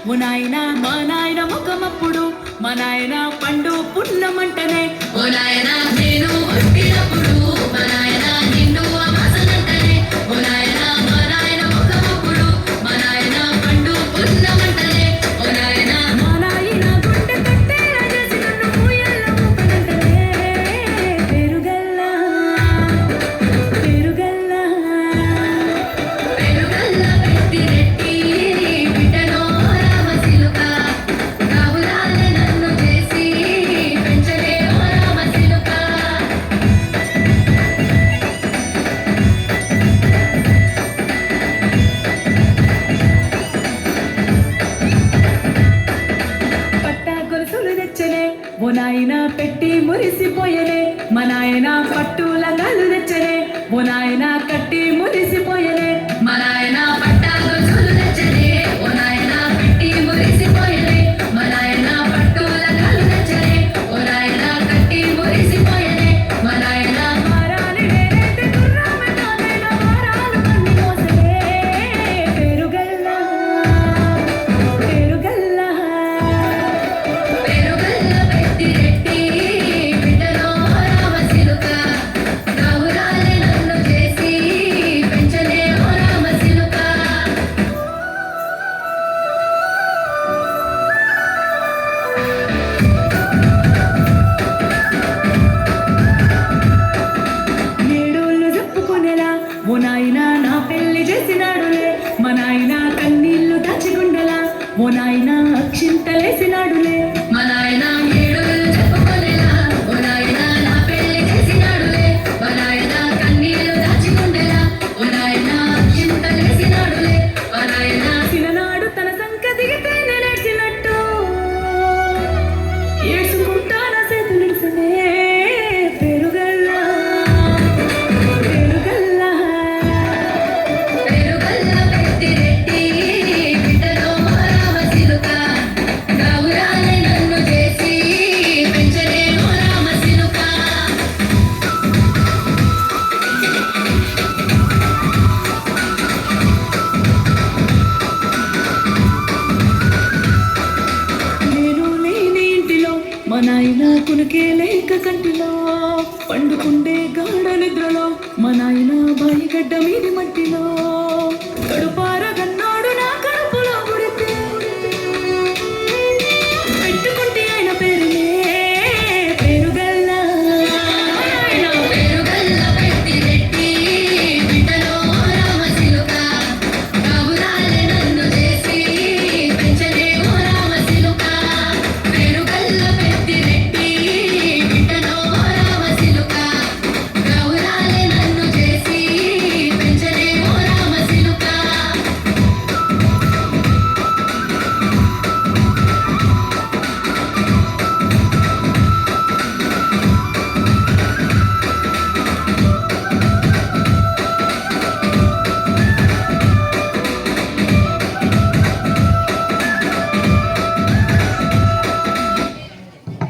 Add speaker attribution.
Speaker 1: ఓ నాయనా మా నాయన ముఖమప్పుడు మా నాయన పండు పున్నమంటనే ఓ నాయనా నేను పుట్టినప్పుడు మా నాయన నిన్ను అమాసనంటనే ఓ నాయనా మా నాయన ముఖమప్పుడు మా నాయన పండు పున్నమంటనే ఓ నాయనా మా నాయన గుండె కట్టేలా చేసి నన్ను ఊయల్లో ఊపనంటనే పెరుగల్లా పెరుగల్లా పెరుగల్లా పెట్టి రెట్టి బిడ్డనో రామసిలుక కావురాలే నన్ను చేసి పెంచలే ఓ రామసిలుక పట్టా గొలుసులు తెచ్చనే ఓ నాయన పెట్టి మురిసిపోయనే మా నాయన పట్టు లంగాలు తెచ్చనే ఓ నాయన కట్టి మురిసిపోయనే మా నాయన పట్టా గొలుసులు తెచ్చనే ఓ నాయన పెట్టి మురిసిపోయనే మా నాయన పట్టు లంగాలు తెచ్చనే ఓ నాయన కట్టి మురిసిపోయనే మా నాయన మారాని నేనైతే గుర్రమే కాదేనా మారాలు కన్ని మోసలే పెరుగల్లా పెరుగల్లా పెరుగల్లా పెట్టి రెట్టి బిడ్డలో రామసిలుక కావురాలే నన్ను చేసి పెంచలే ఓ రామసిలుక ఏడోళ్ళు చెప్పుకునేలా ఓ నాయన నా పెళ్లి చేసినాడులే మా నాయన కన్నీళ్లు దాచిగుండెలా ఓ నాయన అక్షింతలేసినాడులే మా నాయన ఏడోళ్ళు చెప్పుకునేలా ఓ నాయన నా పెళ్లి చేసినాడులే మా నాయన కన్నీళ్లు దాచిగుండెలా ఓ నాయన అక్షింతలేసినాడులే మా నాయన చిన్ననాడు తన సంక దిగితే నేనేడ్చినట్టు ఏడ్చుకుంటా నా చేతులిడిసనే పెరుగల్లా పెరుగల్లా పెరుగల్లా పెట్టి రెట్టి బిడ్డలో రామసిలుక కావురాలే నన్ను చేసి పెంచలే ఓ రామసిలుక నేను లేని ఇంటిలో మా నాయన కునికే లేక కంటిలో పండుకుండే గాఢ నిద్రలో మా నాయన బాయిగడ్డ మీది మట్టిలో కడుపారగన్న